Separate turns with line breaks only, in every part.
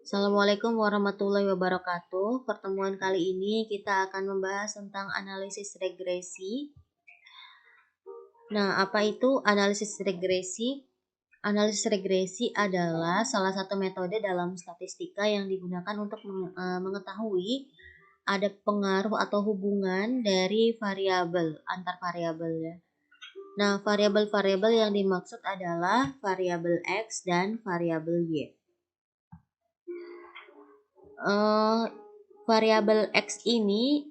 Assalamualaikum warahmatullahi wabarakatuh. Pertemuan kali ini kita akan membahas tentang analisis regresi. Nah, apa itu analisis regresi? Analisis regresi adalah salah satu metode dalam statistika yang digunakan untuk mengetahui ada pengaruh atau hubungan dari variabel antar variabel ya. Nah, variabel-variabel yang dimaksud adalah variabel X dan variabel Y. Variabel X ini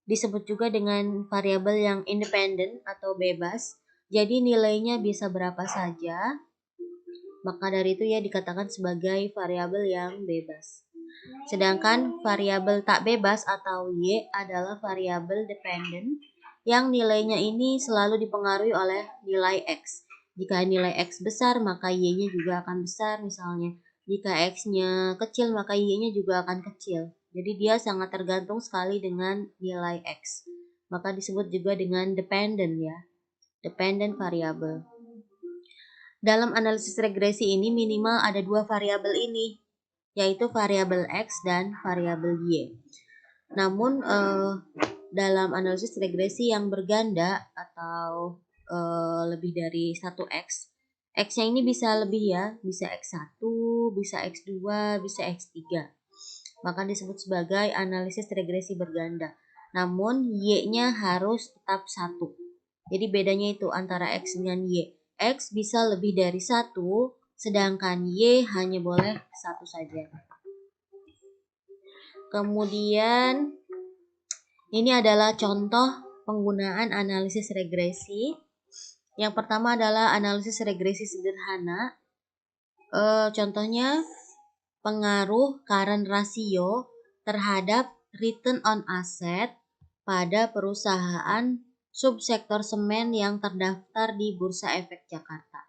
disebut juga dengan variabel yang independen atau bebas. Jadi nilainya bisa berapa saja. Maka dari itu ya dikatakan sebagai variabel yang bebas. Sedangkan variabel tak bebas atau Y adalah variabel dependen yang nilainya ini selalu dipengaruhi oleh nilai X. Jika nilai X besar, maka Y-nya juga akan besar misalnya. Jika X-nya kecil, maka Y-nya juga akan kecil. Jadi dia sangat tergantung sekali dengan nilai X. Maka disebut juga dengan dependent ya. Dependent variable. Dalam analisis regresi ini minimal ada dua variabel ini, yaitu variabel X dan variabel Y. Namun dalam analisis regresi yang berganda atau lebih dari 1X, X-nya ini bisa lebih ya, bisa X1, bisa X2, bisa X3. Maka disebut sebagai analisis regresi berganda. Namun Y-nya harus tetap 1. Jadi bedanya itu antara X dengan Y. X bisa lebih dari 1, sedangkan Y hanya boleh 1 saja. Kemudian ini adalah contoh penggunaan analisis regresi. Yang pertama adalah analisis regresi sederhana. Contohnya pengaruh current ratio terhadap return on asset pada perusahaan subsektor semen yang terdaftar di Bursa Efek Jakarta.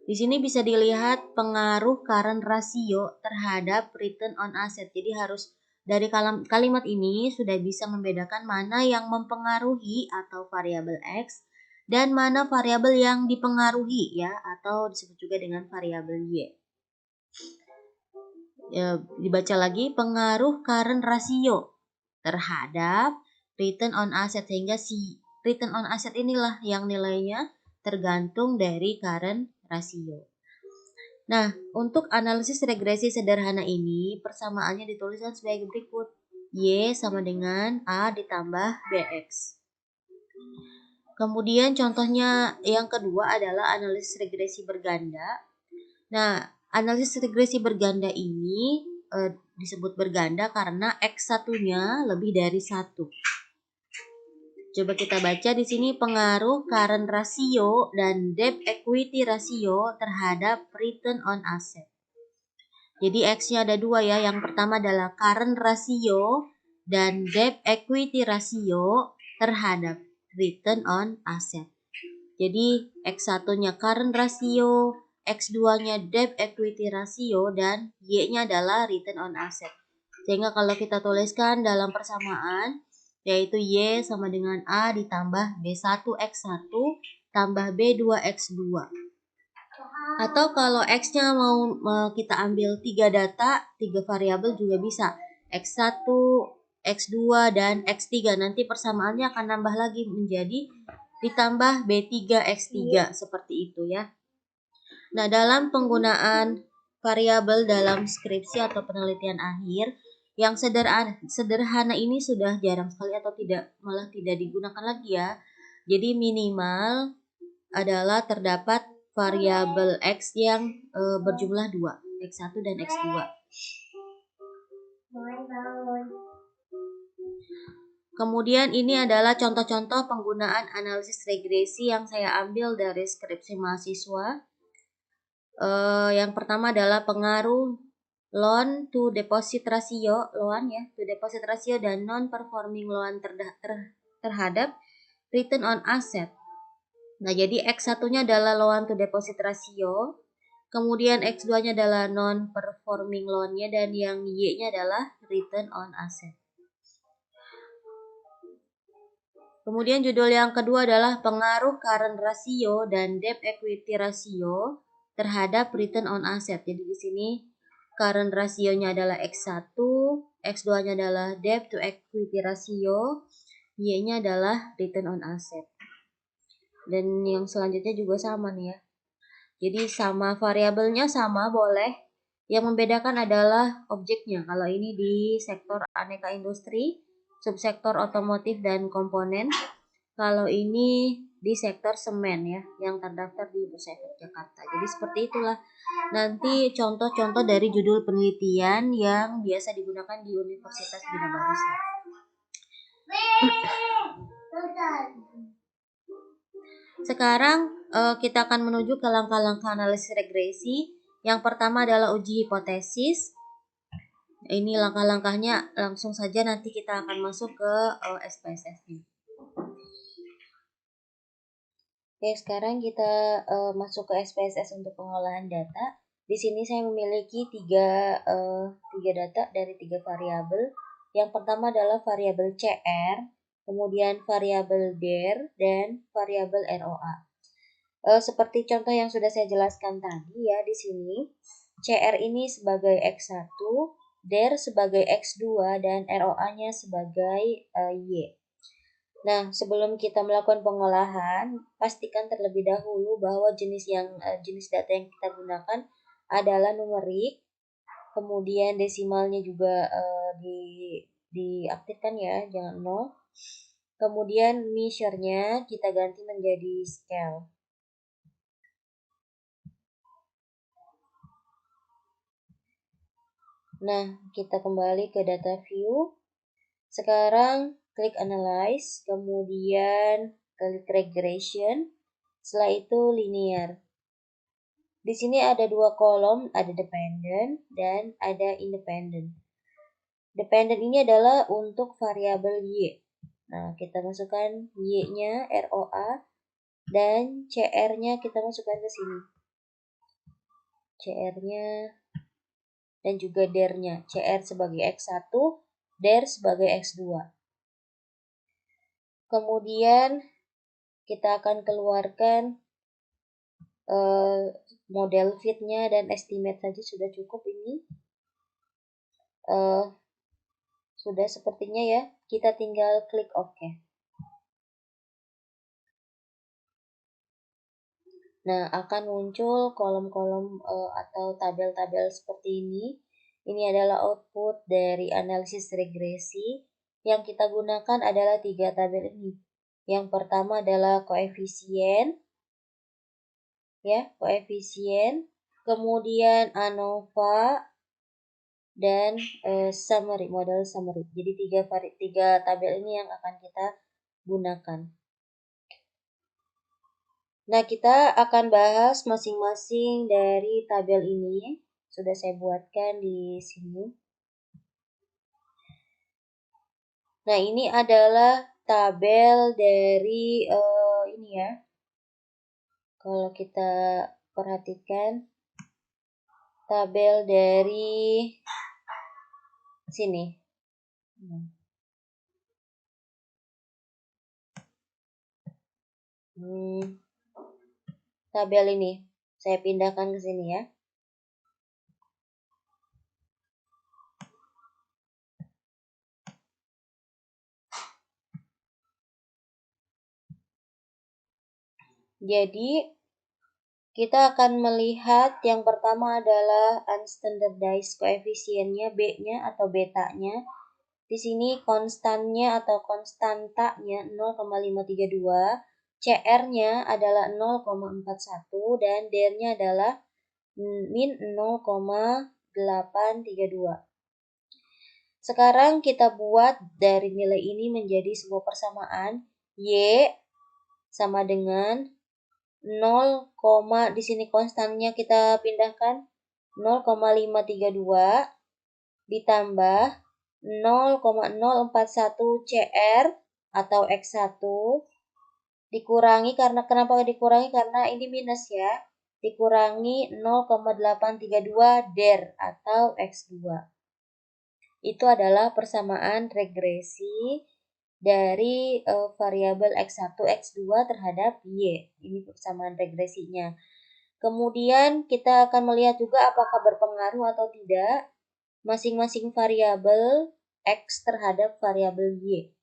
Di sini bisa dilihat pengaruh current ratio terhadap return on asset. Jadi harus dari kalimat ini sudah bisa membedakan mana yang mempengaruhi atau variabel X dan mana variabel yang dipengaruhi ya, atau disebut juga dengan variabel Y. Dibaca lagi, pengaruh current ratio terhadap return on asset, sehingga si return on asset inilah yang nilainya tergantung dari current ratio. Nah, untuk analisis regresi sederhana ini persamaannya dituliskan sebagai berikut. Y sama dengan A ditambah BX. Kemudian contohnya yang kedua adalah analisis regresi berganda. Nah, analisis regresi berganda ini disebut berganda karena X1-nya lebih dari 1. Coba kita baca di sini pengaruh current ratio dan debt equity ratio terhadap return on asset. Jadi X-nya ada dua ya. Yang pertama adalah current ratio dan debt equity ratio terhadap return on asset. Jadi X1-nya current ratio, X2-nya debt equity ratio, dan Y-nya adalah return on asset. Sehingga kalau kita tuliskan dalam persamaan, yaitu Y sama dengan A ditambah B1X1 tambah B2X2. Atau kalau X-nya mau kita ambil 3 data, 3 variabel juga bisa. X1, X2, dan X3. Nanti persamaannya akan nambah lagi menjadi ditambah B3X3 seperti itu ya. Nah, dalam penggunaan variabel dalam skripsi atau penelitian akhir yang sederhana ini sudah jarang sekali atau malah tidak digunakan lagi ya. Jadi minimal adalah terdapat variabel X yang berjumlah 2, X1 dan X2. Kemudian ini adalah contoh-contoh penggunaan analisis regresi yang saya ambil dari skripsi mahasiswa. Yang pertama adalah pengaruh loan to deposit ratio, dan non-performing loan terhadap return on asset. Nah, jadi X1-nya adalah loan to deposit ratio, kemudian X2-nya adalah non-performing loan-nya, dan yang Y-nya adalah return on asset. Kemudian judul yang kedua adalah pengaruh current ratio dan debt equity ratio terhadap return on asset. Jadi di sini current rasionya adalah X1, X2-nya adalah debt to equity ratio, Y-nya adalah return on asset. Dan yang selanjutnya juga sama nih ya. Jadi sama, variabelnya sama boleh. Yang membedakan adalah objeknya. Kalau ini di sektor aneka industri, subsektor otomotif dan komponen. Kalau ini di sektor semen ya, yang terdaftar di Bursa Efek Jakarta. Jadi seperti itulah nanti contoh-contoh dari judul penelitian yang biasa digunakan di Universitas Bina Bangsa. Sekarang kita akan menuju ke langkah-langkah analisis regresi. Yang pertama adalah uji hipotesis. Ini langkah-langkahnya, langsung saja nanti kita akan masuk ke SPSS-nya. Oke, sekarang kita masuk ke SPSS untuk pengolahan data. Di sini saya memiliki tiga data dari 3 variabel. Yang pertama adalah variabel CR, kemudian variabel DER, dan variabel ROA. Seperti contoh yang sudah saya jelaskan tadi ya di sini, CR ini sebagai X1, DER sebagai X2, dan ROA-nya sebagai Y. Nah, sebelum kita melakukan pengolahan, pastikan terlebih dahulu bahwa jenis data yang kita gunakan adalah numerik, kemudian desimalnya juga diaktifkan ya, jangan 0. Kemudian measure-nya kita ganti menjadi scale. Nah, kita kembali ke data view. Sekarang klik analyze, kemudian klik regression, setelah itu linear. Di sini ada 2 kolom, ada dependent dan ada independent. Dependent ini adalah untuk variabel Y. Nah, kita masukkan Y-nya, ROA, dan CR-nya kita masukkan ke sini. CR-nya dan juga DER-nya. CR sebagai X1, DER sebagai X2. Kemudian kita akan keluarkan model fit-nya dan estimate saja sudah cukup ini. Sudah sepertinya ya, kita tinggal klik OK. Nah, akan muncul kolom-kolom atau tabel-tabel seperti ini. Ini adalah output dari analisis regresi. Yang kita gunakan adalah 3 tabel ini. Yang pertama adalah koefisien, ya, koefisien, kemudian ANOVA, dan summary, model summary. Jadi 3 tabel ini yang akan kita gunakan. Nah, kita akan bahas masing-masing dari tabel ini. Sudah saya buatkan di sini. Nah, ini adalah tabel dari ini ya. Kalau kita perhatikan tabel dari sini. Tabel ini saya pindahkan ke sini ya. Jadi kita akan melihat yang pertama adalah unstandardized koefisiennya, B-nya atau betanya. Di sini konstannya atau konstantanya 0,532, CR-nya adalah 0,41 dan DER-nya adalah min 0,832. Sekarang kita buat dari nilai ini menjadi sebuah persamaan. Y sama dengan 0, di sini konstannya kita pindahkan 0,532 ditambah 0,041 CR atau X1 dikurangi, karena kenapa dikurangi, karena ini minus ya, dikurangi 0,832 DER atau X2. Itu adalah persamaan regresi dari variabel X1, X2 terhadap Y. Ini persamaan regresinya. Kemudian kita akan melihat juga apakah berpengaruh atau tidak masing-masing variabel X terhadap variabel Y.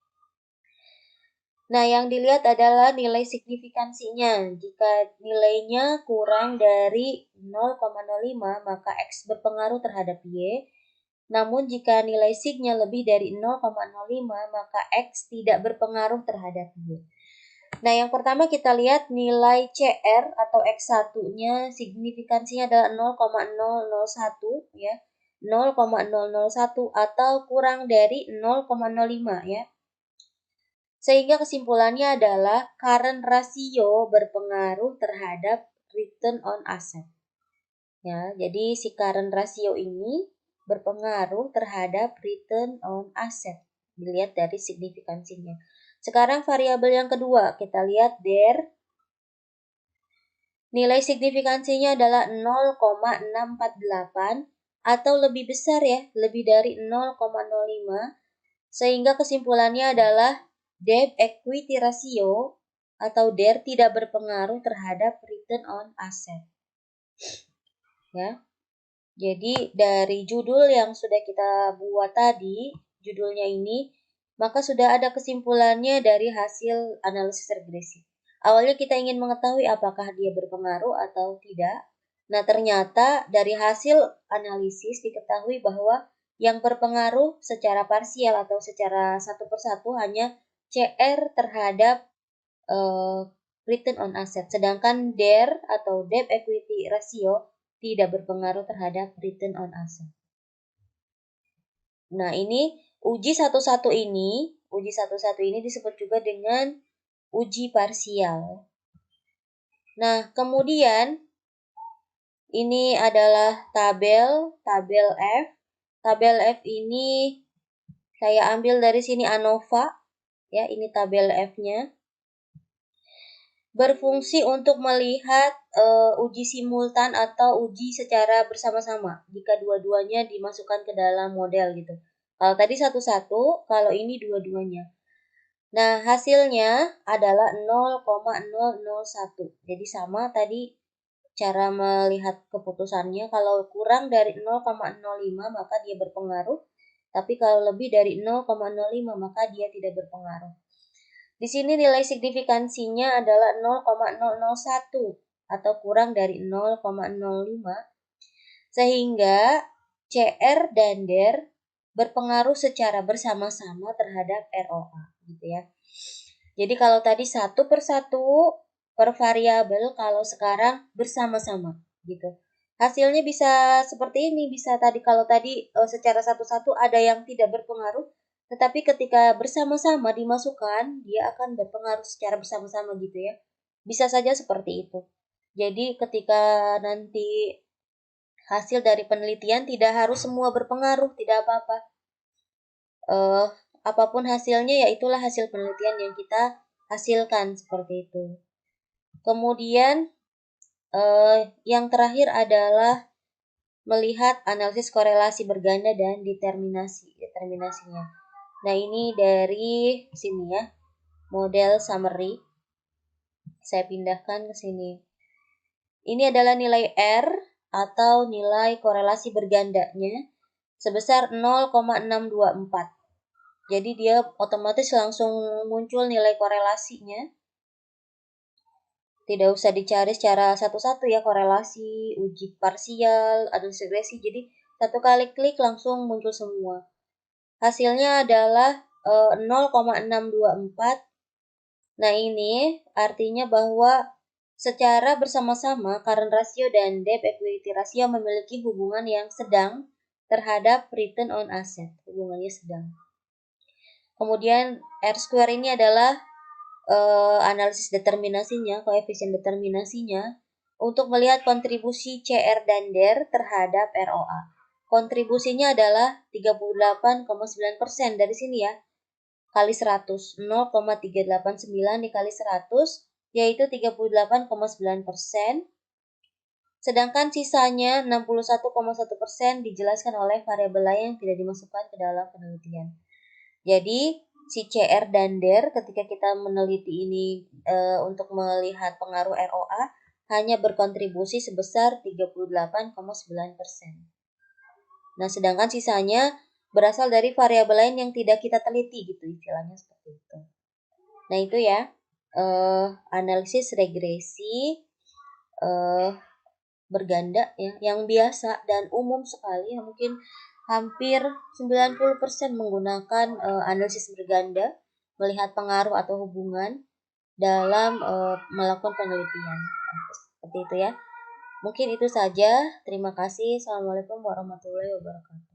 Nah, yang dilihat adalah nilai signifikansinya. Jika nilainya kurang dari 0,05, maka X berpengaruh terhadap Y. Namun, jika nilai sig-nya lebih dari 0,05, maka X tidak berpengaruh terhadap Y. Nah, yang pertama kita lihat nilai CR atau X1-nya signifikansinya adalah 0,001 ya. 0,001 atau kurang dari 0,05 ya. Sehingga kesimpulannya adalah current ratio berpengaruh terhadap return on asset. Ya, jadi si current ratio ini berpengaruh terhadap return on asset. Dilihat dari signifikansinya. Sekarang variabel yang kedua, kita lihat DER. Nilai signifikansinya adalah 0,648 atau lebih besar ya, lebih dari 0,05. Sehingga kesimpulannya adalah debt equity ratio atau DER tidak berpengaruh terhadap return on asset. Ya. Jadi dari judul yang sudah kita buat tadi, judulnya ini, maka sudah ada kesimpulannya dari hasil analisis regresi. Awalnya kita ingin mengetahui apakah dia berpengaruh atau tidak. Nah, ternyata dari hasil analisis diketahui bahwa yang berpengaruh secara parsial atau secara satu persatu hanya CR terhadap return on asset. Sedangkan DER atau debt equity ratio tidak berpengaruh terhadap return on asset. Nah, ini uji satu-satu ini disebut juga dengan uji parsial. Nah, kemudian ini adalah tabel F. Tabel F ini saya ambil dari sini ANOVA, ya, ini tabel F-nya. Berfungsi untuk melihat uji simultan atau uji secara bersama-sama jika dua-duanya dimasukkan ke dalam model gitu. Kalau tadi satu-satu, kalau ini dua-duanya. Nah, hasilnya adalah 0,001. Jadi sama tadi cara melihat keputusannya. Kalau kurang dari 0,05 maka dia berpengaruh. Tapi kalau lebih dari 0,05 maka dia tidak berpengaruh. Di sini nilai signifikansinya adalah 0,001 atau kurang dari 0,05. Sehingga CR dan DER berpengaruh secara bersama-sama terhadap ROA gitu ya. Jadi kalau tadi satu per satu per variabel, kalau sekarang bersama-sama gitu. Hasilnya bisa seperti ini, bisa tadi kalau tadi secara satu-satu ada yang tidak berpengaruh, tetapi ketika bersama-sama dimasukkan, dia akan berpengaruh secara bersama-sama gitu ya. Bisa saja seperti itu. Jadi ketika nanti hasil dari penelitian tidak harus semua berpengaruh, tidak apa-apa. Apapun hasilnya ya itulah hasil penelitian yang kita hasilkan seperti itu. Kemudian yang terakhir adalah melihat analisis korelasi berganda dan determinasinya. Nah, ini dari sini ya, model summary. Saya pindahkan ke sini. Ini adalah nilai R atau nilai korelasi bergandanya sebesar 0,624. Jadi dia otomatis langsung muncul nilai korelasinya. Tidak usah dicari secara satu-satu ya, korelasi, uji parsial, analisis regresi. Jadi satu kali klik langsung muncul semua. Hasilnya adalah 0,624. Nah, ini artinya bahwa secara bersama-sama current ratio dan debt equity ratio memiliki hubungan yang sedang terhadap return on asset. Hubungannya sedang. Kemudian R-square ini adalah analisis determinasinya, koefisien determinasinya, untuk melihat kontribusi CR dan DER terhadap ROA. Kontribusinya adalah 38,9% dari sini ya, kali 100. 0,389 dikali 100, yaitu 38,9%. Sedangkan sisanya 61,1% dijelaskan oleh variabel lain yang tidak dimasukkan ke dalam penelitian. Jadi, si CR dan DER ketika kita meneliti ini untuk melihat pengaruh ROA hanya berkontribusi sebesar 38,9%. Nah, sedangkan sisanya berasal dari variabel lain yang tidak kita teliti gitu, istilahnya seperti itu. Nah, itu ya analisis regresi berganda ya, yang biasa dan umum sekali, mungkin hampir 90% menggunakan analisis berganda, melihat pengaruh atau hubungan dalam melakukan penelitian. Seperti itu ya. Mungkin itu saja. Terima kasih. Assalamualaikum warahmatullahi wabarakatuh.